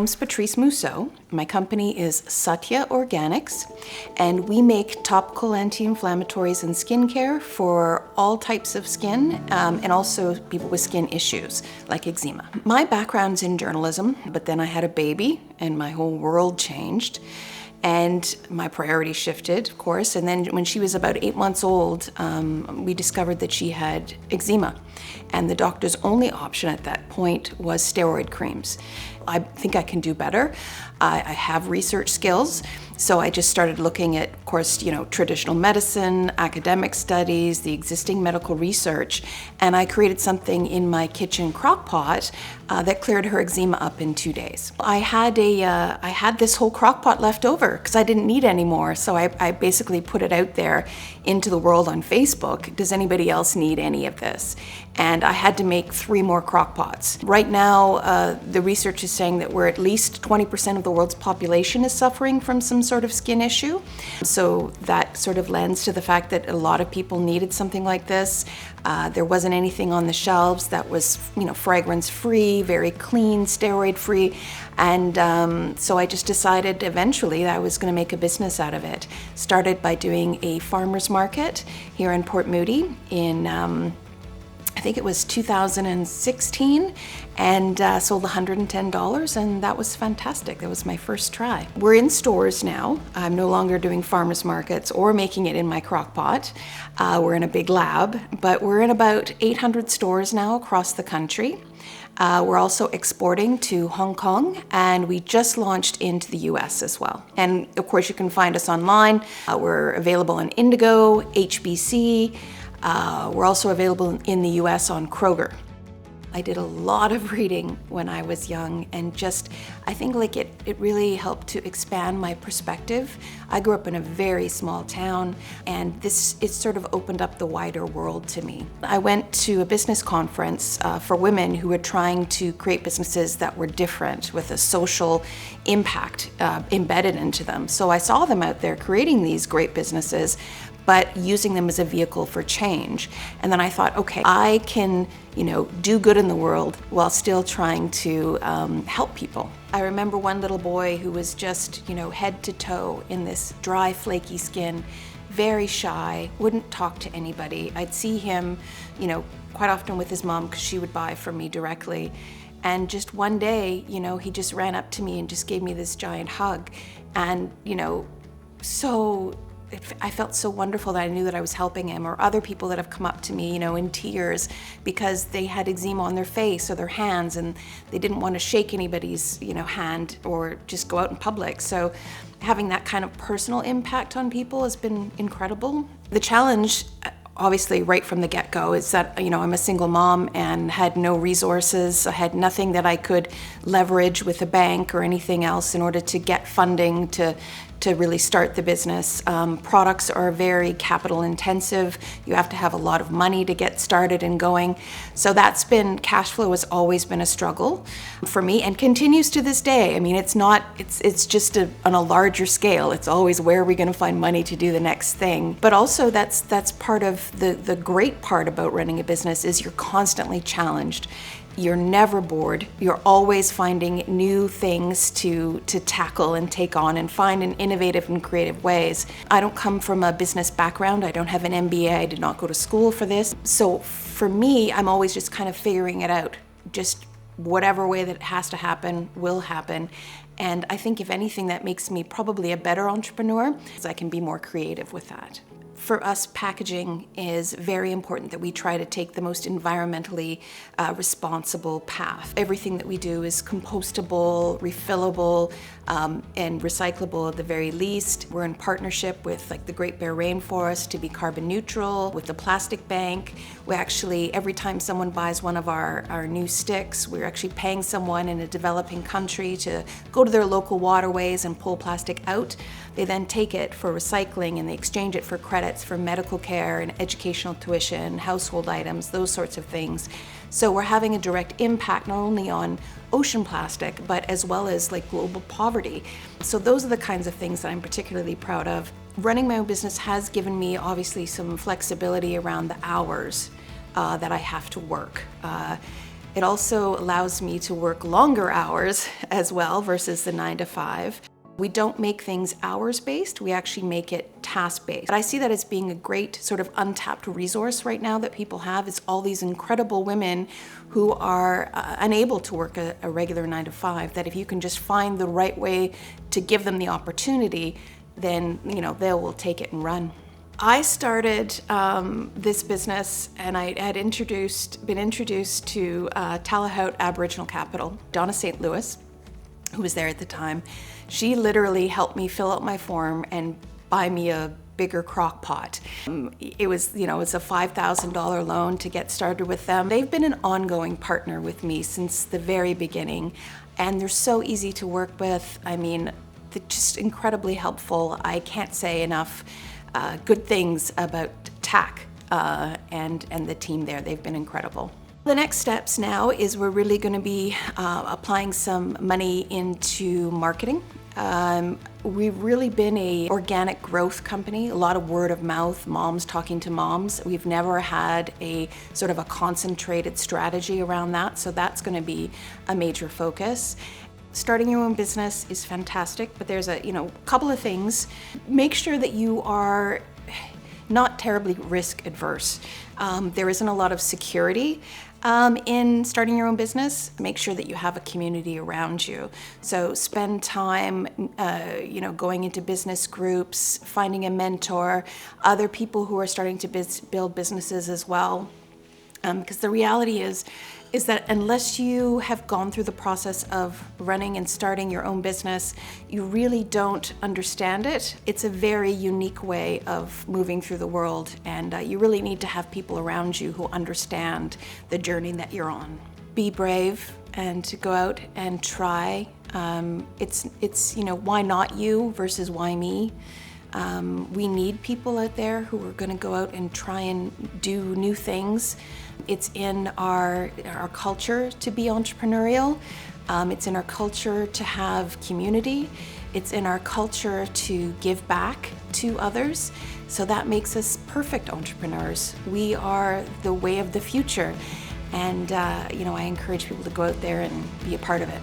name's Patrice Mousseau. My company is Satya Organics, and we make topical anti-inflammatories and skincare for all types of skin, and also people with skin issues like eczema. My background's in journalism, but then I had a baby and my whole world changed. And my priorities shifted, of course, and then when she was about 8 months old, we discovered that she had eczema. And the doctor's only option at that point was steroid creams. I think I can do better. I have research skills, so I just started looking at, of course, traditional medicine, academic studies, the existing medical research, and I created something in my kitchen crock pot that cleared her eczema up in 2 days. I had this whole crock pot left over because I didn't need any more, so I basically put it out there into the world on Facebook. Does anybody else need any of this? And I had to make 3 more crock pots. Right now, the research is saying that we're at least 20% of the world's population is suffering from some sort of skin issue. So that sort of lends to the fact that a lot of people needed something like this. There wasn't anything on the shelves that was, fragrance-free, very clean, steroid-free. And so I just decided eventually that I was going to make a business out of it. Started by doing a farmer's market here in Port Moody in I think it was 2016, and sold $110, and that was fantastic. That was my first try. We're in stores now. I'm no longer doing farmers markets or making it in my crock pot. We're in a big lab, but we're in about 800 stores now across the country. We're also exporting to Hong Kong, and we just launched into the US as well. And of course, you can find us online. We're available on Indigo, HBC. We're also available in the US on Kroger. I did a lot of reading when I was young, and I think it really helped to expand my perspective. I grew up in a very small town, and it sort of opened up the wider world to me. I went to a business conference for women who were trying to create businesses that were different with a social impact embedded into them. So I saw them out there creating these great businesses, but using them as a vehicle for change. And then I thought, okay, I can, do good in the world while still trying to help people. I remember one little boy who was just, head to toe in this dry, flaky skin, very shy, wouldn't talk to anybody. I'd see him, quite often with his mom because she would buy from me directly. And just one day, he just ran up to me and just gave me this giant hug. And, I felt so wonderful that I knew that I was helping him, or other people that have come up to me, in tears because they had eczema on their face or their hands and they didn't want to shake anybody's, hand or just go out in public. So having that kind of personal impact on people has been incredible. The challenge, obviously, right from the get-go is that, I'm a single mom and had no resources. I had nothing that I could leverage with a bank or anything else in order to get funding to really start the business. Products are very capital intensive. You have to have a lot of money to get started and going. So cash flow has always been a struggle for me and continues to this day. I mean, it's just on a larger scale. It's always, where are we going to find money to do the next thing? But also that's part of the great part about running a business is you're constantly challenged. You're never bored. You're always finding new things to tackle and take on and find in innovative and creative ways. I don't come from a business background. I don't have an MBA. I did not go to school for this. So for me, I'm always just kind of figuring it out. Just whatever way that it has to happen will happen. And I think if anything, that makes me probably a better entrepreneur because I can be more creative with that. For us, packaging is very important, that we try to take the most environmentally responsible path. Everything that we do is compostable, refillable, and recyclable at the very least. We're in partnership with the Great Bear Rainforest to be carbon neutral. With the plastic bank, we actually, every time someone buys one of our new sticks, we're actually paying someone in a developing country to go to their local waterways and pull plastic out. They then take it for recycling and they exchange it for credits for medical care and educational tuition, household items, those sorts of things. So we're having a direct impact not only on ocean plastic, but as well as global poverty. So those are the kinds of things that I'm particularly proud of. Running my own business has given me obviously some flexibility around the hours that I have to work. It also allows me to work longer hours as well versus the 9 to 5. We don't make things hours-based, we actually make it task-based. But I see that as being a great sort of untapped resource right now that people have, is all these incredible women who are unable to work a regular 9 to 5, that if you can just find the right way to give them the opportunity, then they will take it and run. I started this business, and I had been introduced to Tallahout Aboriginal Capital, Donna St. Louis, who was there at the time. She literally helped me fill out my form and buy me a bigger crock pot. It was, it's a $5,000 loan to get started with them. They've been an ongoing partner with me since the very beginning, and they're so easy to work with. I mean, they're just incredibly helpful. I can't say enough good things about TACCA and the team there. They've been incredible. The next steps now is we're really going to be applying some money into marketing. We've really been an organic growth company, a lot of word of mouth, moms talking to moms. We've never had a sort of a concentrated strategy around that, so that's going to be a major focus. Starting your own business is fantastic, but there's a couple of things. Make sure that you are not terribly risk adverse. There isn't a lot of security in starting your own business. Make sure that you have a community around you. So spend time, going into business groups, finding a mentor, other people who are starting to build businesses as well. Because the reality is that unless you have gone through the process of running and starting your own business, you really don't understand it. It's a very unique way of moving through the world, and you really need to have people around you who understand the journey that you're on. Be brave and to go out and try. It's why not you versus why me? We need people out there who are going to go out and try and do new things. It's in our culture to be entrepreneurial. It's in our culture to have community. It's in our culture to give back to others. So that makes us perfect entrepreneurs. We are the way of the future. And I encourage people to go out there and be a part of it.